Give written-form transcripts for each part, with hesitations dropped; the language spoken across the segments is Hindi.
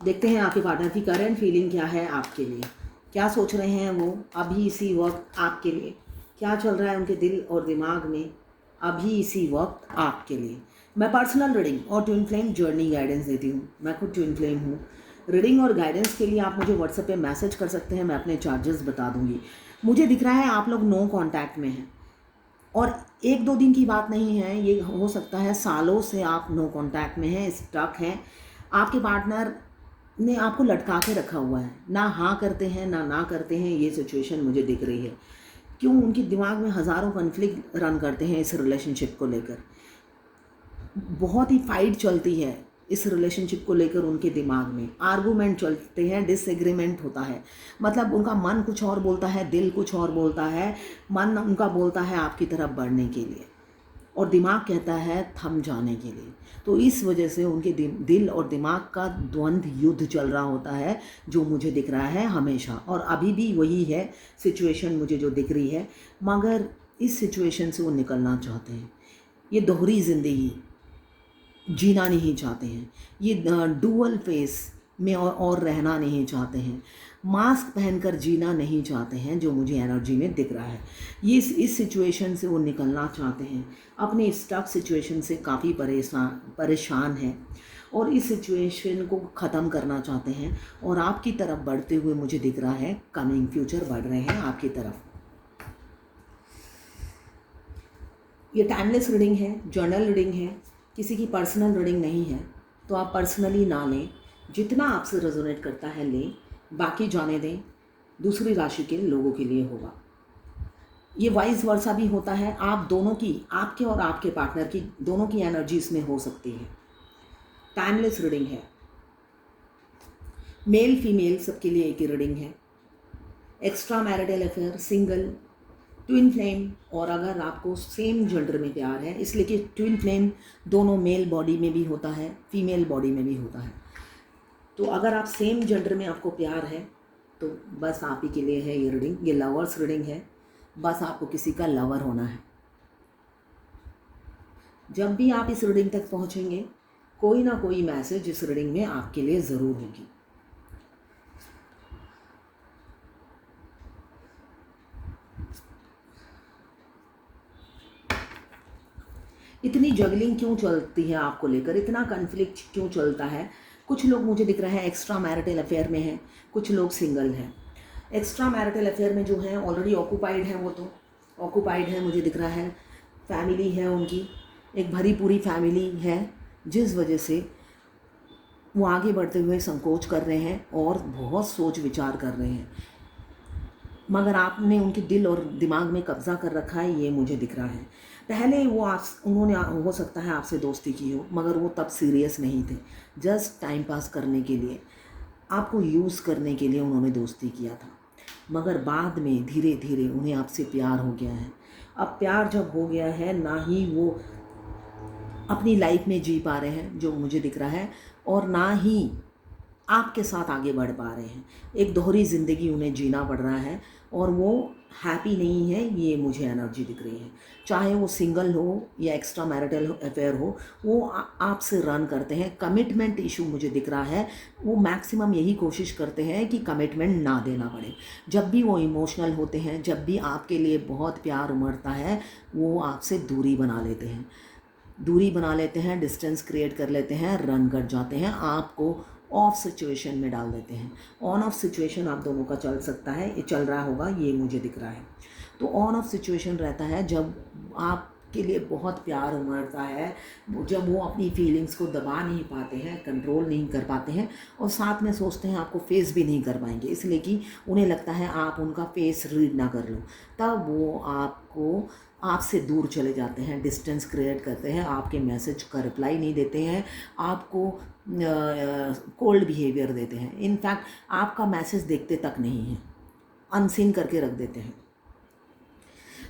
देखते हैं आपके पार्टनर की करंट फीलिंग क्या है आपके लिए, क्या सोच रहे हैं वो अभी इसी वक्त आपके लिए, क्या चल रहा है उनके दिल और दिमाग में अभी इसी वक्त आपके लिए। मैं पर्सनल रीडिंग और ट्विन फ्लेम जर्नी गाइडेंस देती हूँ। मैं खुद ट्विन फ्लेम हूँ। रीडिंग और गाइडेंस के लिए आप मुझे व्हाट्सएप पे मैसेज कर सकते हैं, मैं अपने चार्जेस बता दूँगी। मुझे दिख रहा है आप लोग नो कॉन्टैक्ट में हैं, और 1-2 दिन की बात नहीं है, ये हो सकता है सालों से आप नो कॉन्टैक्ट में हैं, स्टक हैं। आपके पार्टनर ने आपको लटका के रखा हुआ है, ना हाँ करते हैं ना करते हैं, ये सिचुएशन मुझे दिख रही है। क्यों? उनके दिमाग में हज़ारों कन्फ्लिक्ट रन करते हैं इस रिलेशनशिप को लेकर। बहुत ही फाइट चलती है इस रिलेशनशिप को लेकर उनके दिमाग में, आर्गूमेंट चलते हैं, डिसएग्रीमेंट होता है। मतलब उनका मन कुछ और बोलता है, दिल कुछ और बोलता है। मन उनका बोलता है आपकी तरफ बढ़ने के लिए और दिमाग कहता है थम जाने के लिए। तो इस वजह से उनके दिल और दिमाग का द्वंद्व युद्ध चल रहा होता है, जो मुझे दिख रहा है हमेशा, और अभी भी वही है सिचुएशन मुझे जो दिख रही है। मगर इस सिचुएशन से वो निकलना चाहते हैं। ये दोहरी ज़िंदगी जीना नहीं चाहते हैं, ये डुअल फेस में और रहना नहीं चाहते हैं, मास्क पहनकर जीना नहीं चाहते हैं, जो मुझे एनर्जी में दिख रहा है। ये इस सिचुएशन से वो निकलना चाहते हैं, अपने स्टक सिचुएशन से काफ़ी परेशान हैं और इस सिचुएशन को ख़त्म करना चाहते हैं, और आपकी तरफ बढ़ते हुए मुझे दिख रहा है, कमिंग फ्यूचर बढ़ रहे हैं आपकी तरफ। ये टाइमलेस रीडिंग है, जर्नल रीडिंग है, किसी की पर्सनल रीडिंग नहीं है, तो आप पर्सनली ना लें। जितना आपसे रेजोनेट करता है लें, बाकी जाने दें, दूसरी राशि के लोगों के लिए होगा। ये वाइस वर्सा भी होता है, आप दोनों की, आपके और आपके पार्टनर की, दोनों की एनर्जी इसमें हो सकती है। टाइमलेस रीडिंग है, मेल फीमेल सबके लिए एक ही रीडिंग है। Extra marital affair, single, twin flame, और अगर आपको सेम जेंडर में प्यार है, इसलिए कि ट्विन फ्लेम दोनों मेल बॉडी में भी होता है, फीमेल बॉडी में भी होता है। तो अगर आप सेम जेंडर में आपको प्यार है तो बस आप ही के लिए है ये रीडिंग। ये लवर्स रीडिंग है, बस आपको किसी का लवर होना है। जब भी आप इस रीडिंग तक पहुंचेंगे, कोई ना कोई मैसेज इस रीडिंग में आपके लिए ज़रूर होगी। इतनी जगलिंग क्यों चलती है आपको लेकर, इतना कन्फ्लिक्ट क्यों चलता है? कुछ लोग मुझे दिख रहे हैं एक्स्ट्रा मैरिटल अफेयर में हैं, कुछ लोग सिंगल हैं। एक्स्ट्रा मैरिटल अफेयर में जो हैं ऑलरेडी ऑक्यूपाइड हैं, वो तो ऑक्यूपाइड है, मुझे दिख रहा है। फैमिली है उनकी, एक भरी पूरी फैमिली है, जिस वजह से वो आगे बढ़ते हुए संकोच कर रहे हैं और बहुत सोच विचार कर रहे हैं। मगर आपने उनके दिल और दिमाग में कब्ज़ा कर रखा है, ये मुझे दिख रहा है। पहले उन्होंने हो सकता है आपसे दोस्ती की हो, मगर वो तब सीरियस नहीं थे, जस्ट टाइम पास करने के लिए, आपको यूज़ करने के लिए उन्होंने दोस्ती किया था। मगर बाद में धीरे धीरे उन्हें आपसे प्यार हो गया है। अब प्यार जब हो गया है, ना ही वो अपनी लाइफ में जी पा रहे हैं, जो मुझे दिख रहा है, और ना ही आपके साथ आगे बढ़ पा रहे हैं। एक दोहरी ज़िंदगी उन्हें जीना पड़ रहा है और वो हैप्पी नहीं है, ये मुझे एनर्जी दिख रही है। चाहे वो सिंगल हो या एक्स्ट्रा मैरिटल अफेयर हो, वो आपसे रन करते हैं। कमिटमेंट इशू मुझे दिख रहा है, वो मैक्सिमम यही कोशिश करते हैं कि कमिटमेंट ना देना पड़े। जब भी वो इमोशनल होते हैं, जब भी आपके लिए बहुत प्यार उमड़ता है, वो आपसे दूरी बना लेते हैं, डिस्टेंस क्रिएट कर लेते हैं, रन कर जाते हैं, आपको ऑफ सिचुएशन में डाल देते हैं। ऑन ऑफ सिचुएशन आप दोनों का चल सकता है, ये चल रहा होगा, ये मुझे दिख रहा है। तो ऑन ऑफ सिचुएशन रहता है जब आपके लिए बहुत प्यार उमड़ता है, जब वो अपनी फीलिंग्स को दबा नहीं पाते हैं, कंट्रोल नहीं कर पाते हैं, और साथ में सोचते हैं आपको फेस भी नहीं कर पाएंगे, इसलिए कि उन्हें लगता है आप उनका फेस रीड ना कर लो, तब वो आपसे दूर चले जाते हैं, डिस्टेंस क्रिएट करते हैं, आपके मैसेज का रिप्लाई नहीं देते हैं, आपको कोल्ड बिहेवियर देते हैं। इनफैक्ट आपका मैसेज देखते तक नहीं है, अनसीन करके रख देते हैं।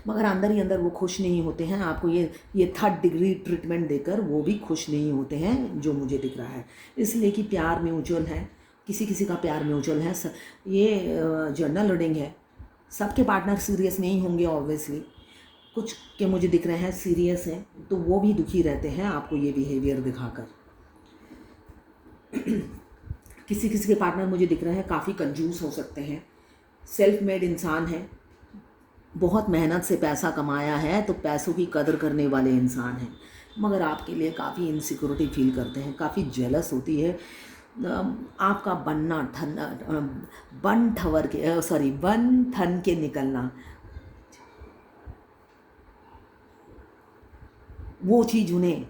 मगर अंदर ही अंदर वो खुश नहीं होते हैं, आपको ये 3rd डिग्री ट्रीटमेंट देकर वो भी खुश नहीं होते हैं, जो मुझे दिख रहा है। इसलिए कि प्यार म्यूचुअल है, किसी किसी का प्यार म्यूचुअल है। ये जर्नल रीडिंग है, सबके पार्टनर सीरियस नहीं होंगे ऑब्वियसली, कुछ के मुझे दिख रहे हैं सीरियस हैं, तो वो भी दुखी रहते हैं आपको ये बिहेवियर दिखाकर। किसी किसी के पार्टनर मुझे दिख रहे हैं काफ़ी कंजूस हो सकते हैं, सेल्फ मेड इंसान है, बहुत मेहनत से पैसा कमाया है तो पैसों की कदर करने वाले इंसान हैं, मगर आपके लिए काफ़ी इनसिक्योरिटी फील करते हैं, काफ़ी जेलस होती है। आपका बनना ठन बन ठन के निकलना, वो चीज़ उन्हें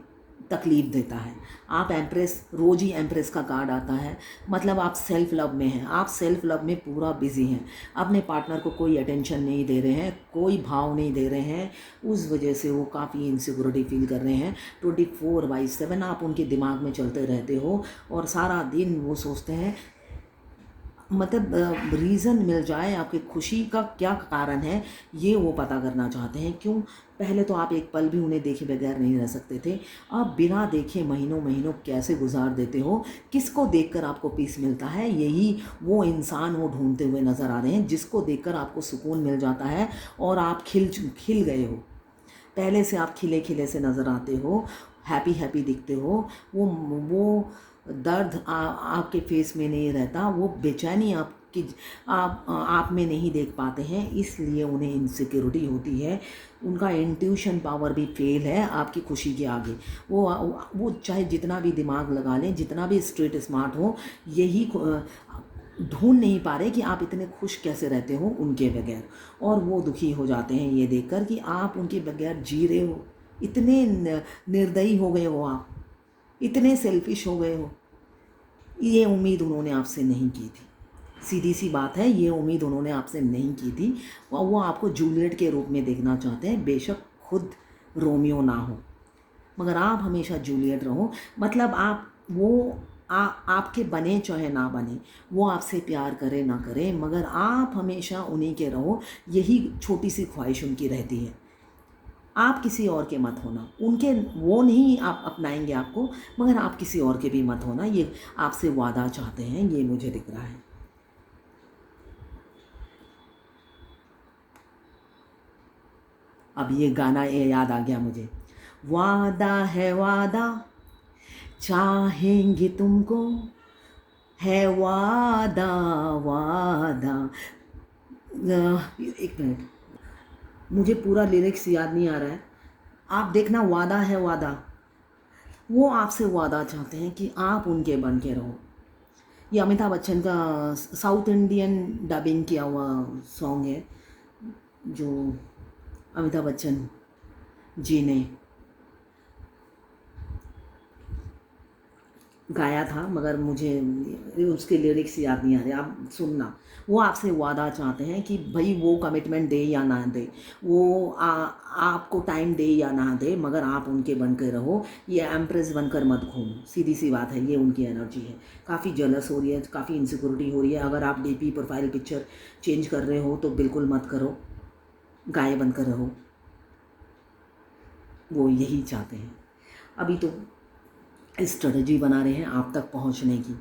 तकलीफ़ देता है। आप एम्प्रेस, रोज़ ही एम्प्रेस का कार्ड आता है, मतलब आप सेल्फ लव में हैं, आप सेल्फ लव में पूरा बिज़ी हैं, अपने पार्टनर को कोई अटेंशन नहीं दे रहे हैं, कोई भाव नहीं दे रहे हैं, उस वजह से वो काफ़ी इनसिक्योरिटी फील कर रहे हैं। 24/7 आप उनके दिमाग में चलते रहते हो और सारा दिन वो सोचते हैं, मतलब रीज़न मिल जाए आपकी खुशी का क्या कारण है, ये वो पता करना चाहते हैं। क्यों? पहले तो आप एक पल भी उन्हें देखे बगैर नहीं रह सकते थे, आप बिना देखे महीनों महीनों कैसे गुजार देते हो। किसको देखकर आपको पीस मिलता है? यही वो इंसान वो ढूंढते हुए नज़र आ रहे हैं जिसको देखकर आपको सुकून मिल जाता है और आप खिल गए हो। पहले से आप खिले खिले से नज़र आते हो, हैप्पी हैप्पी दिखते हो। वो दर्द आपके फेस में नहीं रहता, वो बेचैनी आप में नहीं देख पाते हैं, इसलिए उन्हें इनसिक्योरिटी होती है। उनका इंट्यूशन पावर भी फेल है आपकी खुशी के आगे। वो चाहे जितना भी दिमाग लगा लें, जितना भी स्ट्रेट स्मार्ट हो, यही ढूंढ नहीं पा रहे कि आप इतने खुश कैसे रहते हो उनके बगैर, और वो दुखी हो जाते हैं ये देखकर कि आप उनके बगैर जी रहे हो। इतने निर्दयी हो गए हो आप, इतने सेल्फिश हो गए हो। ये उम्मीद उन्होंने आपसे नहीं की थी, सीधी सी बात है, ये उम्मीद उन्होंने आपसे नहीं की थी। वो आपको जूलियट के रूप में देखना चाहते हैं, बेशक खुद रोमियो ना हो, मगर आप हमेशा जूलियट रहो। मतलब आप वो आपके बने चाहे ना बने, वो आपसे प्यार करे ना करे, मगर आप हमेशा उन्हीं के रहो। यही छोटी सी ख्वाहिश उनकी रहती है। आप किसी और के मत होना, उनके वो नहीं आप अपनाएंगे आपको, मगर आप किसी और के भी मत होना, ये आपसे वादा चाहते हैं, ये मुझे दिख रहा है। अब ये गाना याद आ गया मुझे, वादा है वादा चाहेंगे तुमको, है वादा वादा। एक मिनट, मुझे पूरा लिरिक्स याद नहीं आ रहा है। आप देखना, वादा है वादा, वो आपसे वादा चाहते हैं कि आप उनके बन के रहो। ये अमिताभ बच्चन का साउथ इंडियन डबिंग किया हुआ सॉन्ग है, जो अमिताभ बच्चन जी ने गाया था, मगर मुझे उसके लिरिक्स याद नहीं आ रहे, आप सुनना। वो आपसे वादा चाहते हैं कि भाई वो कमिटमेंट दे या ना दे, वो आपको टाइम दे या ना दे, मगर आप उनके बनकर रहो। ये एम्प्रेस बनकर मत घूमो, सीधी सी बात है, ये उनकी एनर्जी है। काफ़ी जलस हो रही है, काफ़ी इनसिक्योरिटी हो रही है। अगर आप डीपी प्रोफाइल पिक्चर चेंज कर रहे हो तो बिल्कुल मत करो, गाय बनकर रहो, वो यही चाहते हैं। अभी तो स्ट्रेटजी बना रहे हैं आप तक पहुंचने की।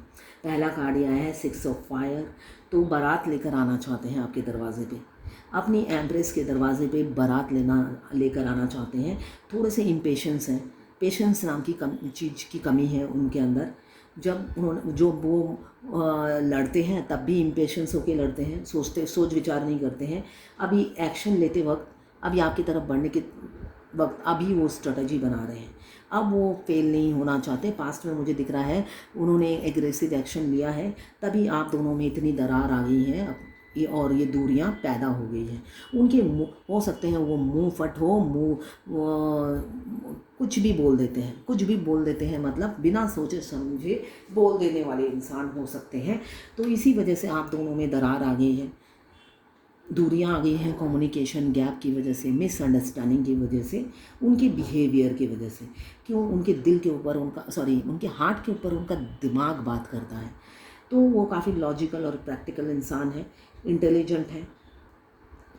पहला कार्ड आया है 6 ऑफ फायर, तो बारात लेकर आना चाहते हैं आपके दरवाजे पे, अपनी एम्प्रेस के दरवाजे पे बारात लेकर आना चाहते हैं। थोड़े से इम्पेशेंस हैं, पेशेंस नाम की चीज़ की कमी है उनके अंदर। जब वो लड़ते हैं तब भी इम्पेशेंस होके लड़ते हैं, सोच विचार नहीं करते हैं। अभी एक्शन लेते वक्त, अभी आपकी तरफ बढ़ने के वक्त, अभी वो स्ट्रेटजी बना रहे हैं। अब वो फेल नहीं होना चाहते। पास्ट में मुझे दिख रहा है उन्होंने एग्रेसिव एक्शन लिया है, तभी आप दोनों में इतनी दरार आ गई है और ये दूरियां पैदा हो गई हैं। उनके हो सकते हैं वो मुंह फट हो, कुछ भी बोल देते हैं, मतलब बिना सोचे समझे बोल देने वाले इंसान हो सकते हैं। तो इसी वजह से आप दोनों में दरार आ गई है, दूरियां आ गई हैं, कम्युनिकेशन गैप की वजह से, मिसअंडरस्टैंडिंग की वजह से, उनके बिहेवियर की वजह से। क्यों? उनके दिल के ऊपर उनके हार्ट के ऊपर उनका दिमाग बात करता है। तो वो काफ़ी लॉजिकल और प्रैक्टिकल इंसान है, इंटेलिजेंट है,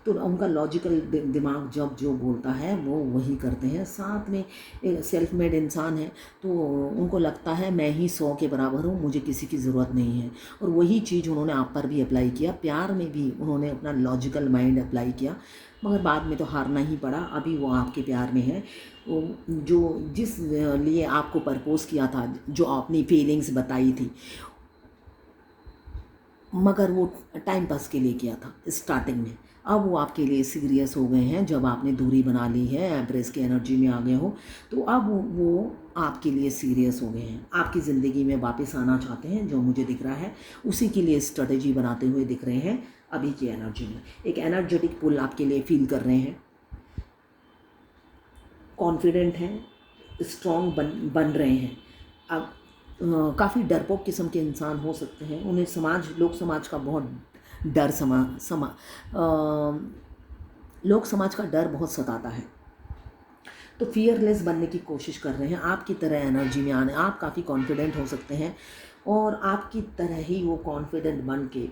तो उनका लॉजिकल दिमाग जब जो बोलता है वो वही करते हैं। साथ में सेल्फ मेड इंसान है, तो उनको लगता है मैं ही 100 के बराबर हूँ, मुझे किसी की ज़रूरत नहीं है। और वही चीज़ उन्होंने आप पर भी अप्लाई किया, प्यार में भी उन्होंने अपना लॉजिकल माइंड अप्लाई किया, मगर बाद में तो हारना ही पड़ा। अभी वो आपके प्यार में है, जिस लिए आपको प्रपोज़ किया था, जो अपनी फीलिंग्स बताई थी, मगर वो टाइम पास के लिए किया था स्टार्टिंग में। अब वो आपके लिए सीरियस हो गए हैं जब आपने दूरी बना ली है, एम्प्रेस की एनर्जी में आ गए हो, तो अब वो आपके लिए सीरियस हो गए हैं, आपकी ज़िंदगी में वापस आना चाहते हैं। जो मुझे दिख रहा है उसी के लिए स्ट्रेटजी बनाते हुए दिख रहे हैं अभी की एनर्जी में। एक एनर्जेटिक पुल आपके लिए फील कर रहे हैं, कॉन्फिडेंट हैं, स्ट्रॉन्ग बन रहे हैं। अब काफ़ी डरपोक किस्म के इंसान हो सकते हैं, उन्हें लोक समाज का बहुत डर लोक समाज का डर बहुत सताता है, तो फियरलेस बनने की कोशिश कर रहे हैं आपकी तरह एनर्जी में आने। आप काफ़ी कॉन्फिडेंट हो सकते हैं और आपकी तरह ही वो कॉन्फिडेंट बन के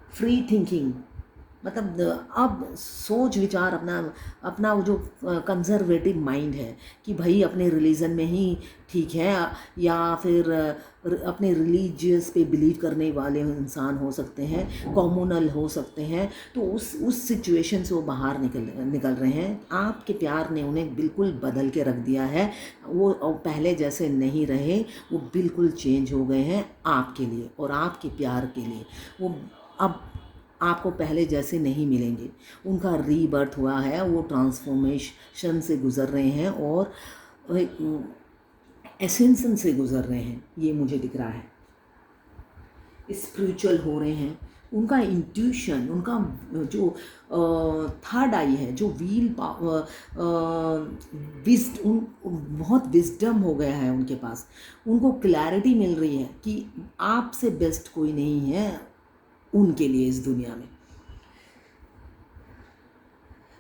फ्री थिंकिंग, मतलब अब सोच विचार अपना अपना वो जो कंजर्वेटिव माइंड है कि भाई अपने रिलीजन में ही ठीक है, या फिर अपने रिलीजियस पे बिलीव करने वाले इंसान हो सकते हैं, कॉम्युनल हो सकते हैं, तो उस सिचुएशन से वो बाहर निकल रहे हैं। आपके प्यार ने उन्हें बिल्कुल बदल के रख दिया है, वो पहले जैसे नहीं रहे, वो बिल्कुल चेंज हो गए हैं आपके लिए और आपके प्यार के लिए। वो अब आपको पहले जैसे नहीं मिलेंगे, उनका रीबर्थ हुआ है, वो ट्रांसफॉर्मेशन से गुज़र रहे हैं और एसेंशन से गुज़र रहे हैं, ये मुझे दिख रहा है। स्पिरिचुअल हो रहे हैं, उनका इंट्यूशन, उनका जो थर्ड आई है, जो बहुत विजडम हो गया है उनके पास। उनको क्लैरिटी मिल रही है कि आपसे बेस्ट कोई नहीं है उनके लिए इस दुनिया में।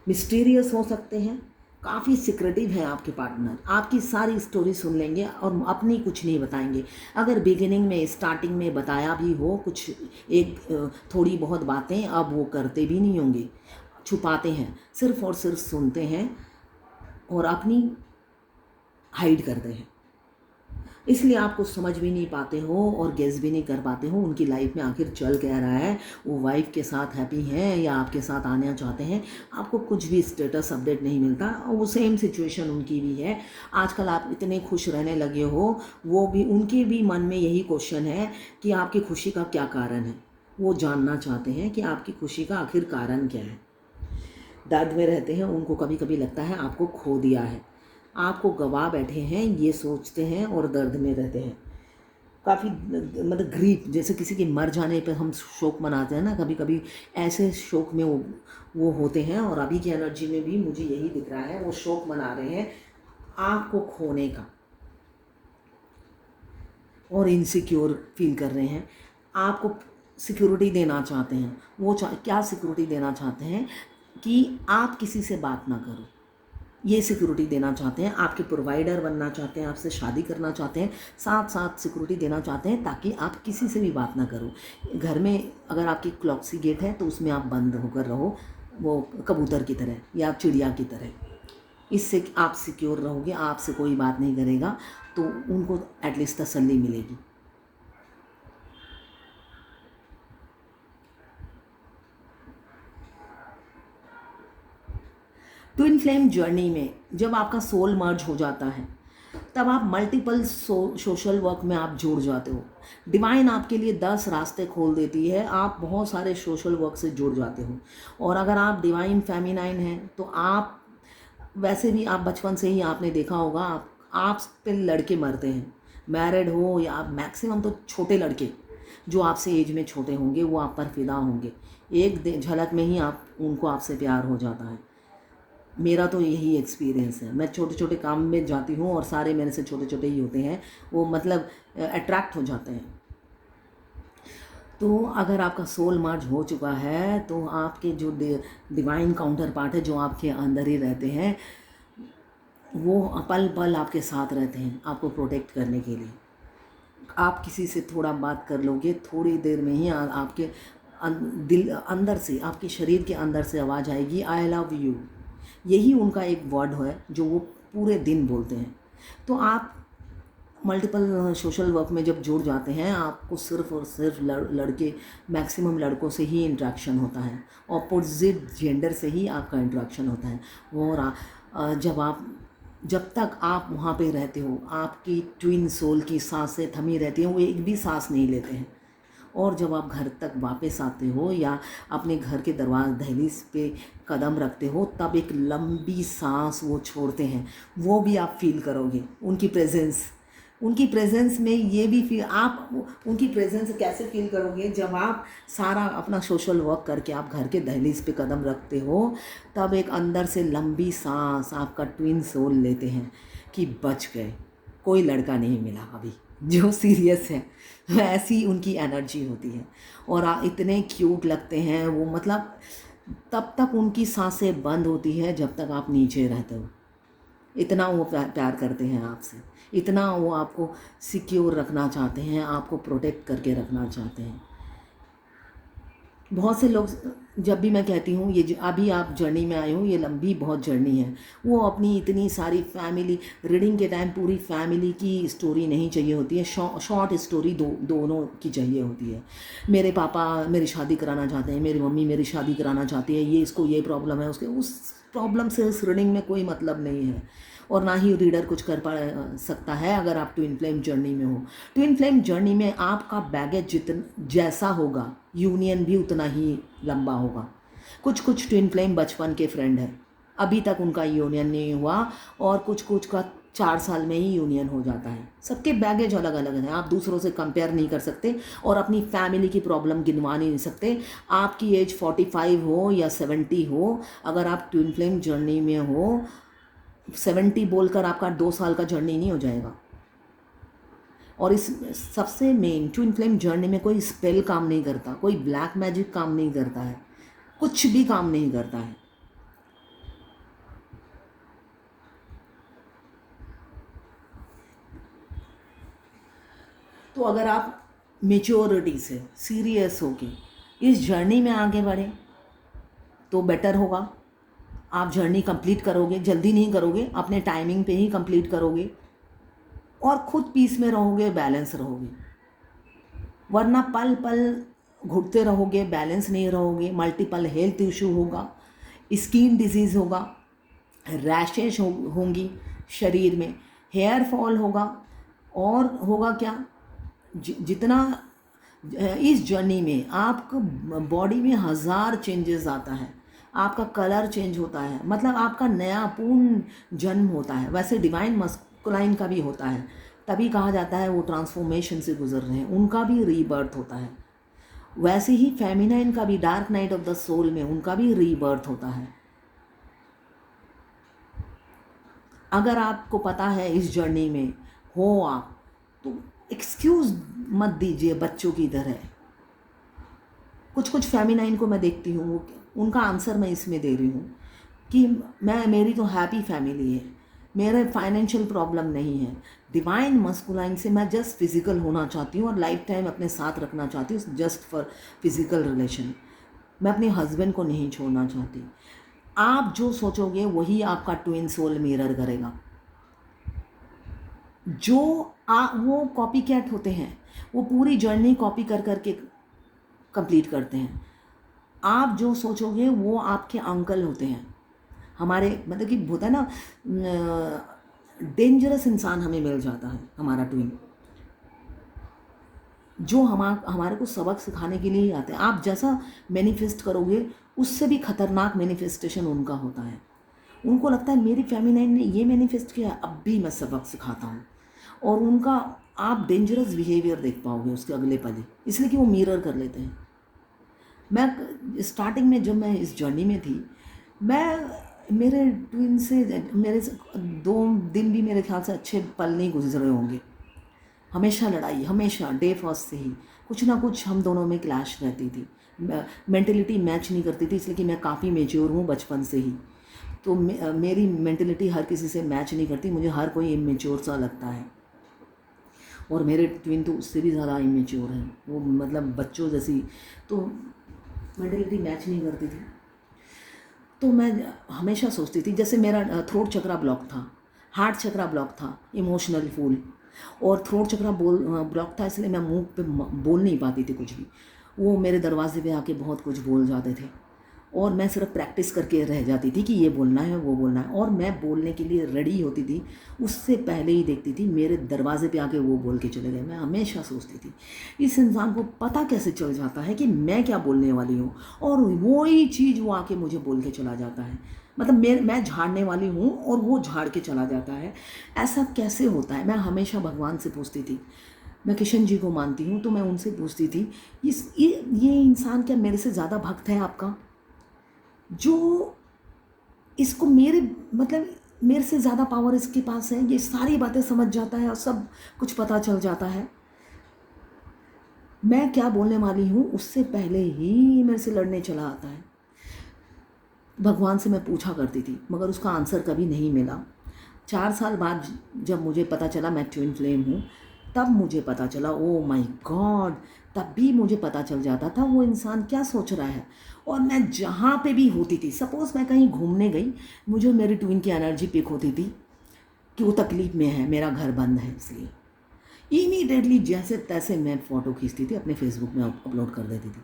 मिस्टीरियस हो सकते हैं, काफ़ी सिक्रेटिव है आपके पार्टनर, आपकी सारी स्टोरी सुन लेंगे और अपनी कुछ नहीं बताएंगे। अगर बिगिनिंग में स्टार्टिंग में बताया भी हो कुछ एक थोड़ी बहुत बातें, अब वो करते भी नहीं होंगे, छुपाते हैं, सिर्फ और सिर्फ सुनते हैं और अपनी हाइड करते हैं। इसलिए आपको समझ भी नहीं पाते हो और गेस भी नहीं कर पाते हो उनकी लाइफ में आखिर चल क्या रहा है। वो वाइफ के साथ हैप्पी हैं या आपके साथ आना चाहते हैं, आपको कुछ भी स्टेटस अपडेट नहीं मिलता। और वो सेम सिचुएशन उनकी भी है। आजकल आप इतने खुश रहने लगे हो, वो भी, उनके भी मन में यही क्वेश्चन है कि आपकी खुशी का क्या कारण है। वो जानना चाहते हैं कि आपकी खुशी का आखिर कारण क्या है। दर्द में रहते हैं, उनको कभी कभी लगता है आपको खो दिया है, आपको गवा बैठे हैं, ये सोचते हैं और दर्द में रहते हैं। काफ़ी मतलब ग्रीफ, जैसे किसी के मर जाने पर हम शोक मनाते हैं ना, कभी कभी ऐसे शोक में वो होते हैं। और अभी की एनर्जी में भी मुझे यही दिख रहा है, वो शोक मना रहे हैं आपको खोने का और इनसिक्योर फील कर रहे हैं। आपको सिक्योरिटी देना चाहते हैं। वो क्या सिक्योरिटी देना चाहते हैं कि आप किसी से बात ना करो, ये सिक्योरिटी देना चाहते हैं। आपके प्रोवाइडर बनना चाहते हैं, आपसे शादी करना चाहते हैं, साथ साथ सिक्योरिटी देना चाहते हैं ताकि आप किसी से भी बात ना करो। घर में अगर आपकी क्लॉक्सी गेट है तो उसमें आप बंद होकर रहो, वो कबूतर की तरह या चिड़िया की तरह। इससे आप सिक्योर रहोगे, आपसे कोई बात नहीं करेगा, तो उनको एटलीस्ट तसल्ली मिलेगी। ट्विन फ्लेम जर्नी में जब आपका सोल मर्ज हो जाता है, तब आप मल्टीपल सोशल वर्क में आप जुड़ जाते हो। डिवाइन आपके लिए 10 रास्ते खोल देती है, आप बहुत सारे सोशल वर्क से जुड़ जाते हो। और अगर आप डिवाइन फेमिनाइन हैं तो आप वैसे भी, आप बचपन से ही आपने देखा होगा, आप पे लड़के मरते हैं, मैरिड हो या मैक्सिमम तो छोटे लड़के जो आपसे एज में छोटे होंगे वो आप पर फिदा होंगे। एक झलक में ही उनको आपसे प्यार हो जाता है। मेरा तो यही एक्सपीरियंस है। मैं छोटे छोटे काम में जाती हूँ और सारे मेरे से छोटे छोटे ही होते हैं, वो मतलब अट्रैक्ट हो जाते हैं। तो अगर आपका सोल मर्ज हो चुका है तो आपके जो डिवाइन काउंटर पार्ट है, जो आपके अंदर ही रहते हैं, वो पल पल आपके साथ रहते हैं आपको प्रोटेक्ट करने के लिए। आप किसी से थोड़ा बात कर लोगे, थोड़ी देर में ही आपके दिल अंदर से, आपके शरीर के अंदर से आवाज़ आएगी, आई लव यू। यही उनका एक वर्ड है जो वो पूरे दिन बोलते हैं। तो आप मल्टीपल सोशल वर्क में जब जुड़ जाते हैं, आपको सिर्फ और सिर्फ लड़के, मैक्सिमम लड़कों से ही इंट्रैक्शन होता है, ऑपोजिट जेंडर से ही आपका इंट्रैक्शन होता है। और जब तक आप वहाँ पे रहते हो, आपकी ट्विन सोल की सांसें थमी रहती हैं, वो एक भी सांस नहीं लेते हैं। और जब आप घर तक वापस आते हो या अपने घर के दहलीज पे कदम रखते हो, तब एक लंबी सांस वो छोड़ते हैं, वो भी आप फील करोगे उनकी प्रेजेंस में। ये भी फील आप उनकी प्रेजेंस कैसे फील करोगे, जब आप सारा अपना सोशल वर्क करके आप घर के दहलीज पे कदम रखते हो, तब एक अंदर से लंबी सांस आपका ट्विन सोल लेते हैं कि बच गए, कोई लड़का नहीं मिला अभी जो सीरियस है। ऐसी उनकी एनर्जी होती है और इतने क्यूट लगते हैं वो, मतलब तब तक उनकी सांसें बंद होती है जब तक आप नीचे रहते हो। इतना वो प्यार करते हैं आपसे, इतना वो आपको सिक्योर रखना चाहते हैं, आपको प्रोटेक्ट करके रखना चाहते हैं। बहुत से लोग, जब भी मैं कहती हूँ ये अभी आप जर्नी में आए हो, ये लंबी बहुत जर्नी है, वो अपनी इतनी सारी फैमिली, रीडिंग के टाइम पूरी फैमिली की स्टोरी नहीं चाहिए होती है, शॉर्ट स्टोरी दोनों की चाहिए होती है। मेरे पापा मेरी शादी कराना चाहते हैं, मेरी मम्मी मेरी शादी कराना चाहती है, ये इसको ये प्रॉब्लम है, उसके उस प्रॉब्लम से इस रीडिंग में कोई मतलब नहीं है, और ना ही रीडर कुछ कर पा सकता है अगर आप ट्विन फ्लेम जर्नी में हो। ट्विन फ्लेम जर्नी में आपका बैगेज जैसा होगा, यूनियन भी उतना ही लंबा होगा। कुछ ट्विन फ्लेम बचपन के फ्रेंड हैं, अभी तक उनका यूनियन नहीं हुआ, और कुछ का 4 साल में ही यूनियन हो जाता है। सबके बैगेज अलग अलग हैं, आप दूसरों से कंपेयर नहीं कर सकते और अपनी फैमिली की प्रॉब्लम गिनवा नहीं सकते। आपकी एज 45 हो या 70 हो, अगर आप ट्विन फ्लेम जर्नी में हो, 70 बोलकर आपका 2 साल का जर्नी नहीं हो जाएगा। और इस सबसे मेन, ट्विन फ्लेम जर्नी में कोई स्पेल काम नहीं करता, कोई ब्लैक मैजिक काम नहीं करता है, कुछ भी काम नहीं करता है। तो अगर आप मेच्योरिटी से सीरियस होके इस जर्नी में आगे बढ़े तो बेटर होगा। आप जर्नी कंप्लीट करोगे, जल्दी नहीं करोगे, अपने टाइमिंग पे ही कंप्लीट करोगे और खुद पीस में रहोगे, बैलेंस रहोगे। वरना पल पल घुटते रहोगे, बैलेंस नहीं रहोगे, मल्टीपल हेल्थ इशू होगा, स्किन डिजीज़ होगा, रैशेज होंगी शरीर में, हेयर फॉल होगा, और होगा क्या, जितना इस जर्नी में आपको बॉडी में 1000 चेंजेस आता है, आपका कलर चेंज होता है, मतलब आपका नया पूर्ण जन्म होता है। वैसे डिवाइन मस्कुलाइन का भी होता है, तभी कहा जाता है वो ट्रांसफॉर्मेशन से गुजर रहे हैं, उनका भी रीबर्थ होता है। वैसे ही फेमिनाइन का भी, dark night of the soul में, उनका भी रीबर्थ होता है। अगर आपको पता है इस जर्नी में हो आप, तो एक्सक्यूज़ मत दीजिए बच्चों की तरह। कुछ फेमिनाइन को मैं देखती हूँ, उनका आंसर मैं इसमें दे रही हूँ कि मेरी तो हैप्पी फैमिली है, मेरे फाइनेंशियल प्रॉब्लम नहीं है। डिवाइन मस्कुलाइन से मैं जस्ट फिज़िकल होना चाहती हूँ और लाइफ टाइम अपने साथ रखना चाहती हूँ, जस्ट फॉर फिज़िकल रिलेशन। मैं अपने हस्बैंड को नहीं छोड़ना चाहती। आप जो सोचोगे वही आपका ट्विन सोल मिरर करेगा। वो कॉपी कैट होते हैं, वो पूरी जर्नी कॉपी कर करके कंप्लीट करते हैं। आप जो सोचोगे वो आपके अंकल होते हैं। हमारे मतलब कि होता है ना, डेंजरस इंसान हमें मिल जाता है, हमारा ट्विन, जो हमारे को सबक सिखाने के लिए ही आते हैं। आप जैसा मैनिफेस्ट करोगे उससे भी खतरनाक मैनिफेस्टेशन उनका होता है। उनको लगता है मेरी फेमिनाइन ने ये मैनिफेस्ट किया, अब भी मैं सबक सिखाता हूँ, और उनका आप डेंजरस बिहेवियर देख पाओगे उसके अगले पल ही, इसलिए कि वो मिरर कर लेते हैं। मैं स्टार्टिंग में जब मैं इस जर्नी में थी, मेरे ट्विन से 2 दिन भी मेरे ख्याल से अच्छे पल नहीं गुजरे होंगे। हमेशा लड़ाई, हमेशा डे फर्स्ट से ही कुछ ना कुछ हम दोनों में क्लैश रहती थी। मेंटलिटी मैच नहीं करती थी, इसलिए कि मैं काफ़ी मेच्योर हूँ बचपन से ही, तो मेरी मेंटलिटी हर किसी से मैच नहीं करती, मुझे हर कोई इमेच्योर सा लगता है। और मेरे ट्विन तो उससे भी ज़्यादा इमेच्योर हैं, वो मतलब बच्चों जैसी, तो मेंटलिटी मैच नहीं करती थी। तो मैं हमेशा सोचती थी, जैसे मेरा थ्रोट चक्रा ब्लॉक था, हार्ट चक्रा ब्लॉक था, इमोशनल फूल, और थ्रोट चक्रा ब्लॉक था, इसलिए मैं मुंह पे बोल नहीं पाती थी कुछ भी। वो मेरे दरवाजे पे आके बहुत कुछ बोल जाते थे, और मैं सिर्फ प्रैक्टिस करके रह जाती थी कि ये बोलना है वो बोलना है, और मैं बोलने के लिए रेडी होती थी उससे पहले ही देखती थी मेरे दरवाजे पे आके वो बोल के चले गए। मैं हमेशा सोचती थी इस इंसान को पता कैसे चल जाता है कि मैं क्या बोलने वाली हूँ, और वही चीज़ वो आके मुझे बोल के चला जाता है। मतलब मैं झाड़ने वाली हूँ और वो झाड़ के चला जाता है, ऐसा कैसे होता है। मैं हमेशा भगवान से पूछती थी, मैं किशन जी को मानती हूँ, तो मैं उनसे पूछती थी ये इंसान क्या मेरे से ज़्यादा भक्त है आपका, जो इसको मेरे से ज़्यादा पावर इसके पास है, ये सारी बातें समझ जाता है और सब कुछ पता चल जाता है। मैं क्या बोलने वाली हूँ उससे पहले ही मेरे से लड़ने चला आता है। भगवान से मैं पूछा करती थी मगर उसका आंसर कभी नहीं मिला। 4 साल बाद जब मुझे पता चला मैं ट्विन फ्लेम हूँ, तब मुझे पता चला, ओ माय गॉड, तब भी मुझे पता चल जाता था वो इंसान क्या सोच रहा है। और मैं जहाँ पे भी होती थी, सपोज़ मैं कहीं घूमने गई, मुझे मेरी ट्विन की एनर्जी पिक होती थी कि वो तकलीफ़ में है, मेरा घर बंद है, इसलिए इमीडिएटली जैसे तैसे मैं फ़ोटो खींचती थी, अपने फेसबुक में अपलोड कर देती थी।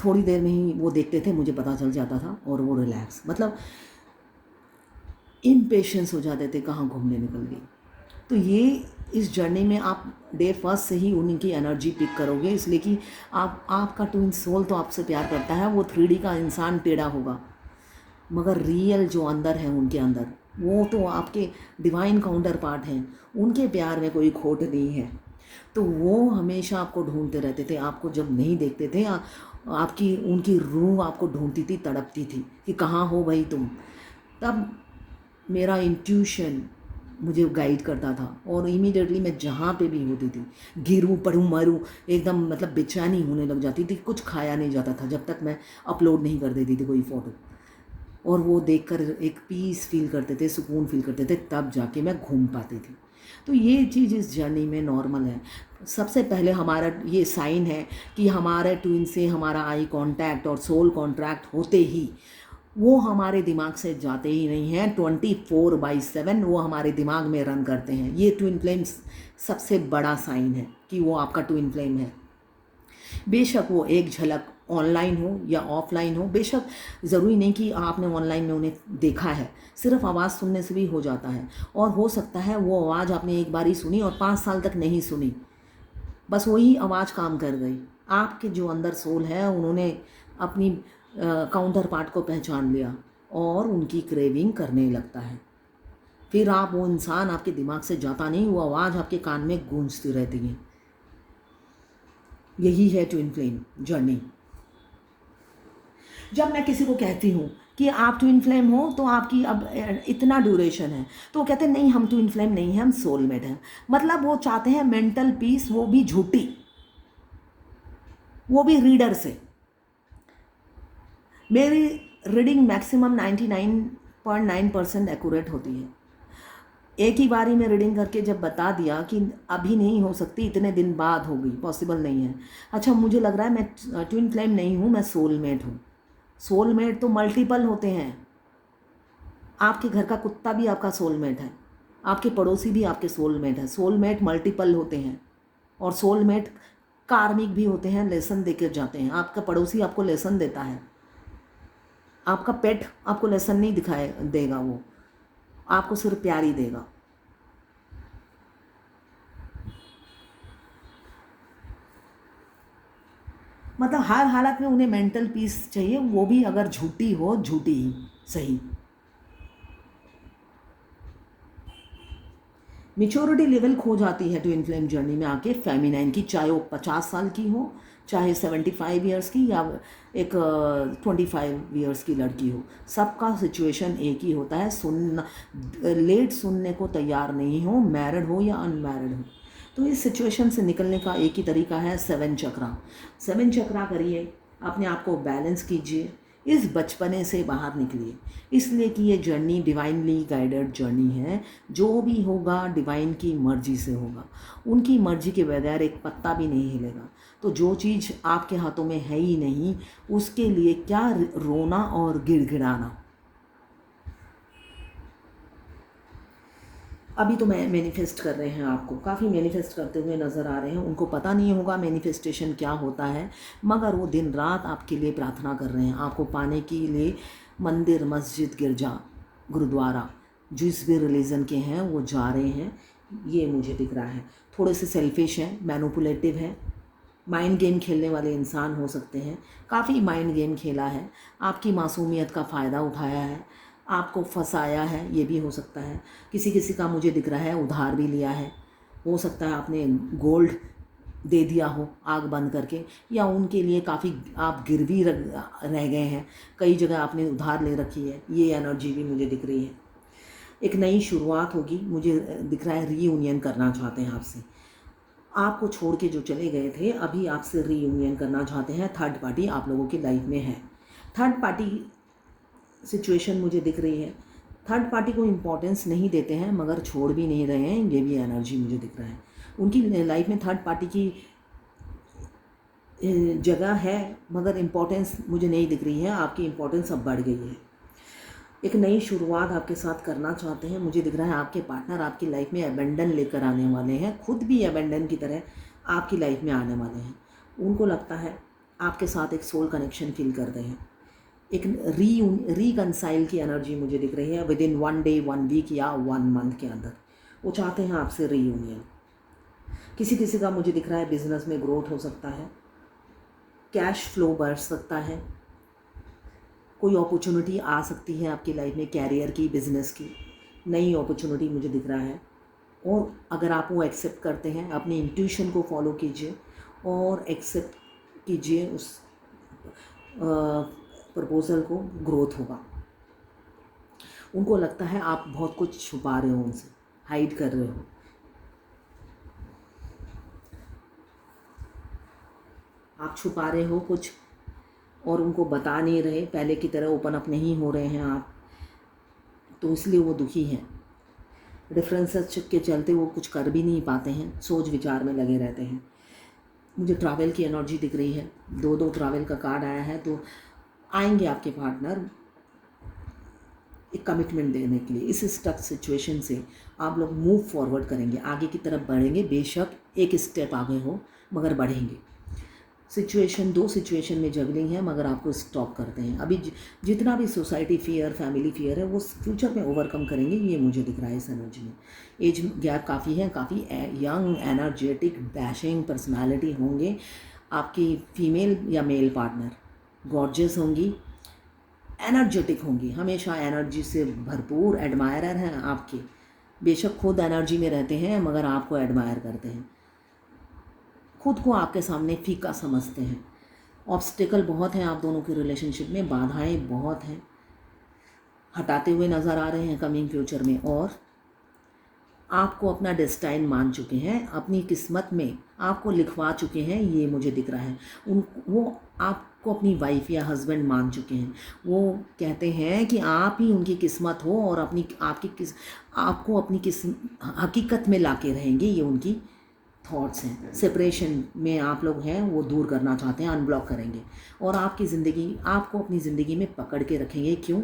थोड़ी देर में ही वो देखते थे, मुझे पता चल जाता था और वो रिलैक्स, मतलब इम्पेशेंस हो जाते थे, कहाँ घूमने निकल गई। तो ये इस जर्नी में आप डे फर्स्ट से ही उनकी एनर्जी पिक करोगे, इसलिए कि आपका ट्विन सोल तो आपसे प्यार करता है। वो 3D का इंसान टेढ़ा होगा मगर रियल जो अंदर है उनके अंदर, वो तो आपके डिवाइन काउंटर पार्ट हैं, उनके प्यार में कोई खोट नहीं है। तो वो हमेशा आपको ढूंढते रहते थे, आपको जब नहीं देखते थे आपकी उनकी रूह आपको ढूंढती थी, तड़पती थी कि कहाँ हो भाई तुम। तब मेरा इंट्यूशन मुझे गाइड करता था और इमीडिएटली मैं जहाँ पे भी होती थी, गिरूँ पड़ूँ मरूँ, एकदम मतलब बेचैनी होने लग जाती थी। कुछ खाया नहीं जाता था जब तक मैं अपलोड नहीं कर देती थी कोई फ़ोटो, और वो देखकर एक पीस फील करते थे, सुकून फील करते थे, तब जाके मैं घूम पाती थी। तो ये चीज़ इस जर्नी में नॉर्मल है। सबसे पहले हमारा ये साइन है कि हमारे ट्विन से हमारा आई कांटेक्ट और सोल कॉन्ट्रैक्ट होते ही वो हमारे दिमाग से जाते ही नहीं हैं, 24/7 वो हमारे दिमाग में रन करते हैं। ये ट्विन फ्लेम सबसे बड़ा साइन है कि वो आपका ट्विन फ्लेम है। बेशक वो एक झलक ऑनलाइन हो या ऑफलाइन हो, बेशक ज़रूरी नहीं कि आपने ऑनलाइन में उन्हें देखा है, सिर्फ आवाज़ सुनने से भी हो जाता है। और हो सकता है वो आवाज़ आपने एक बार ही सुनी और 5 साल तक नहीं सुनी, बस वही आवाज़ काम कर गई। आपके जो अंदर सोल है उन्होंने अपनी काउंटर पार्ट को पहचान लिया और उनकी क्रेविंग करने लगता है। फिर आप वो इंसान आपके दिमाग से जाता नहीं, वो आवाज़ आपके कान में गूंजती रहती है। यही है ट्विन फ्लेम जर्नी। जब मैं किसी को कहती हूँ कि आप ट्विन फ्लेम हो तो आपकी अब इतना ड्यूरेशन है, तो वो कहते हैं नहीं हम ट्विन फ्लेम नहीं हैं, हम सोलमेट हैं। मतलब वो चाहते हैं मेंटल पीस, वो भी झूठी, वो भी रीडर से। मेरी रीडिंग मैक्सिमम 99.9% एक्यूरेट होती है। एक ही बारी में रीडिंग करके जब बता दिया कि अभी नहीं हो सकती, इतने दिन बाद होगी, पॉसिबल नहीं है। अच्छा मुझे लग रहा है मैं ट्विन फ्लेम नहीं हूँ, मैं सोलमेट हूँ। सोलमेट तो मल्टीपल होते हैं। आपके घर का कुत्ता भी आपका सोलमेट है, आपके पड़ोसी भी आपके सोलमेट है। सोलमेट मल्टीपल होते हैं और सोलमेट कार्मिक भी होते हैं, लेसन देकर जाते हैं। आपका पड़ोसी आपको लेसन देता है, आपका पेट आपको लेसन नहीं दिखाए देगा, वो आपको सिर्फ प्यार ही देगा। मतलब हर हालत में उन्हें मेंटल पीस चाहिए, वो भी अगर झूठी हो, झूठी ही सही। मेच्योरिटी लेवल खो जाती है ट्विन फ्लेम जर्नी में आके फेमिनाइन की, चाहे वो 50 साल की हो, चाहे 75 ईयर्स की, या एक 25 ईयर्स की लड़की हो। सबका सिचुएशन एक ही होता है, सुनना लेट सुनने को तैयार नहीं हो, मैरिड हो या अनमैरिड हो। तो इस सिचुएशन से निकलने का एक ही तरीका है, 7 चक्रा। 7 चक्रा करिए, अपने आप को बैलेंस कीजिए, इस बचपने से बाहर निकलिए। इसलिए कि ये जर्नी डिवाइनली गाइडेड जर्नी है। जो भी होगा डिवाइन की मर्जी से होगा, उनकी मर्जी के बगैर एक पत्ता भी नहीं हिलेगा। तो जो चीज़ आपके हाथों में है ही नहीं, उसके लिए क्या रोना और गिड़गिड़ाना। अभी तो मैनिफेस्ट कर रहे हैं, आपको काफ़ी मैनिफेस्ट करते हुए नज़र आ रहे हैं। उनको पता नहीं होगा मैनिफेस्टेशन क्या होता है, मगर वो दिन रात आपके लिए प्रार्थना कर रहे हैं। आपको पाने के लिए मंदिर, मस्जिद, गिरजा, गुरुद्वारा, जिस भी रिलीजन के हैं वो जा रहे हैं, ये मुझे दिख रहा है। थोड़े से सेल्फिश हैं, मैनिपुलेटिव हैं, माइंड गेम खेलने वाले इंसान हो सकते हैं। काफ़ी माइंड गेम खेला है, आपकी मासूमियत का फ़ायदा उठाया है, आपको फंसाया है, ये भी हो सकता है। किसी किसी का मुझे दिख रहा है उधार भी लिया है। हो सकता है आपने गोल्ड दे दिया हो आग बंद करके, या उनके लिए काफ़ी आप गिरवी रह गए हैं। कई जगह आपने उधार ले रखी है, ये एनर्जी भी मुझे दिख रही है। एक नई शुरुआत होगी, मुझे दिख रहा है रीयूनियन करना चाहते हैं आपसे। आपको छोड़ के जो चले गए थे, अभी आपसे रीयूनियन करना चाहते हैं। थर्ड पार्टी आप लोगों की लाइफ में है। थर्ड पार्टी सिचुएशन मुझे दिख रही है। थर्ड पार्टी को इम्पोर्टेंस नहीं देते हैं, मगर छोड़ भी नहीं रहे हैं, ये भी एनर्जी मुझे दिख रहा है। उनकी लाइफ में थर्ड पार्टी की जगह है, मगर इम्पोर्टेंस मुझे नहीं दिख रही है। आपकी इम्पोर्टेंस अब बढ़ गई है। एक नई शुरुआत आपके साथ करना चाहते हैं। मुझे दिख रहा है आपके पार्टनर आपकी लाइफ में अबेंडन लेकर आने वाले हैं, खुद भी अबेंडन की तरह आपकी लाइफ में आने वाले हैं। उनको लगता है आपके साथ एक सोल कनेक्शन फील कर रहे हैं। एक रिकंसाइल की एनर्जी मुझे दिख रही है विद इन 1 डे, 1 वीक या 1 मंथ के अंदर। वो चाहते हैं आपसे रीयूनियन। किसी किसी का मुझे दिख रहा है बिजनेस में ग्रोथ हो सकता है, कैश फ्लो बढ़ सकता है, कोई अपॉर्चुनिटी आ सकती है आपकी लाइफ में, कैरियर की, बिजनेस की नई अपॉर्चुनिटी मुझे दिख रहा है। और अगर आप वो एक्सेप्ट करते हैं, अपनी इंट्यूशन को फॉलो कीजिए और एक्सेप्ट कीजिए उस प्रपोजल को, ग्रोथ होगा। उनको लगता है आप बहुत कुछ छुपा रहे हो उनसे, हाइड कर रहे हो। आप छुपा रहे हो कुछ और उनको बता नहीं रहे, पहले की तरह ओपन अप नहीं हो रहे हैं आप, तो इसलिए वो दुखी हैं। डिफरेंसेस के चलते वो कुछ कर भी नहीं पाते हैं, सोच विचार में लगे रहते हैं। मुझे ट्रैवल की एनर्जी दिख रही है, 2-2 ट्रैवल का कार्ड आया है। तो आएंगे आपके पार्टनर एक कमिटमेंट देने के लिए। इस स्टक सिचुएशन से आप लोग मूव फॉरवर्ड करेंगे, आगे की तरफ बढ़ेंगे। बेशक एक स्टेप आगे हो, मगर बढ़ेंगे। सिचुएशन 2 सिचुएशन में जगलिंग है, मगर आपको स्टॉप करते हैं। अभी जितना भी सोसाइटी फियर, फैमिली फियर है, वो फ्यूचर में ओवरकम करेंगे, ये मुझे दिख रहा है इस एनर्जी में। एज गैप काफ़ी है, काफ़ी यंग, एनर्जेटिक, डैशिंग पर्सनालिटी होंगे आपकी फीमेल या मेल पार्टनर। गॉर्जियस होंगी, एनर्जेटिक होंगी, हमेशा एनर्जी से भरपूर। एडमायरर हैं आपके, बेशक खुद एनर्जी में रहते हैं, मगर आपको एडमायर करते हैं। खुद को आपके सामने फीका समझते हैं। ऑब्स्टिकल बहुत हैं आप दोनों के रिलेशनशिप में, बाधाएं बहुत हैं, हटाते हुए नज़र आ रहे हैं कमिंग फ्यूचर में। और आपको अपना डेस्टाइन मान चुके हैं, अपनी किस्मत में आपको लिखवा चुके हैं, ये मुझे दिख रहा है। वो आपको अपनी वाइफ या हस्बैंड मान चुके हैं। वो कहते हैं कि आप ही उनकी किस्मत हो और आपको अपनी हकीकत में लाके रहेंगे, ये उनकी थॉट्स हैं। सेपरेशन में आप लोग हैं, वो दूर करना चाहते हैं, अनब्लॉक करेंगे और आपको अपनी ज़िंदगी में पकड़ के रखेंगे। क्यों?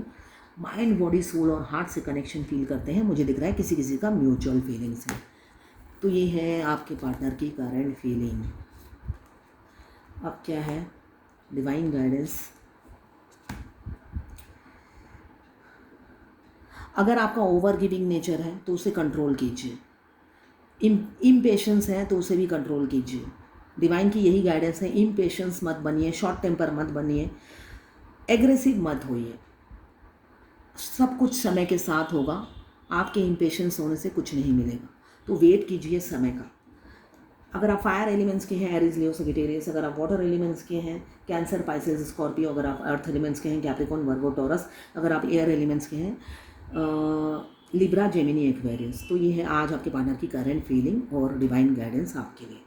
माइंड, बॉडी, सोल और हार्ट से कनेक्शन फील करते हैं। मुझे दिख रहा है किसी किसी का म्यूचुअल फीलिंग्स है। तो ये है आपके पार्टनर की करंट फीलिंग। अब क्या है डिवाइन गाइडेंस। अगर आपका ओवर गिविंग नेचर है तो उसे कंट्रोल कीजिए। इम्पेशेंस है तो उसे भी कंट्रोल कीजिए। डिवाइन की यही गाइडेंस है, इम्पेशेंस मत बनिए, शॉर्ट टेम्पर मत बनिए, एग्रेसिव मत होइए। सब कुछ समय के साथ होगा, आपके इम्पेशेंस होने से कुछ नहीं मिलेगा, तो वेट कीजिए समय का। अगर आप फायर एलिमेंट्स के हैं, एरीज, लियो, सजिटेरियस। अगर आप वाटर एलिमेंट्स के हैं, कैंसर, पाइसेस, स्कॉर्पियो। अगर आप अर्थ एलिमेंट्स के हैं, कैप्रिकॉर्न, वर्गो, टॉरस। अगर आप एयर एलिमेंट्स के हैं, लिब्रा, जेमिनी, एक्वेरियस। तो ये है आज आपके पार्टनर की करंट फीलिंग और डिवाइन गाइडेंस आपके लिए।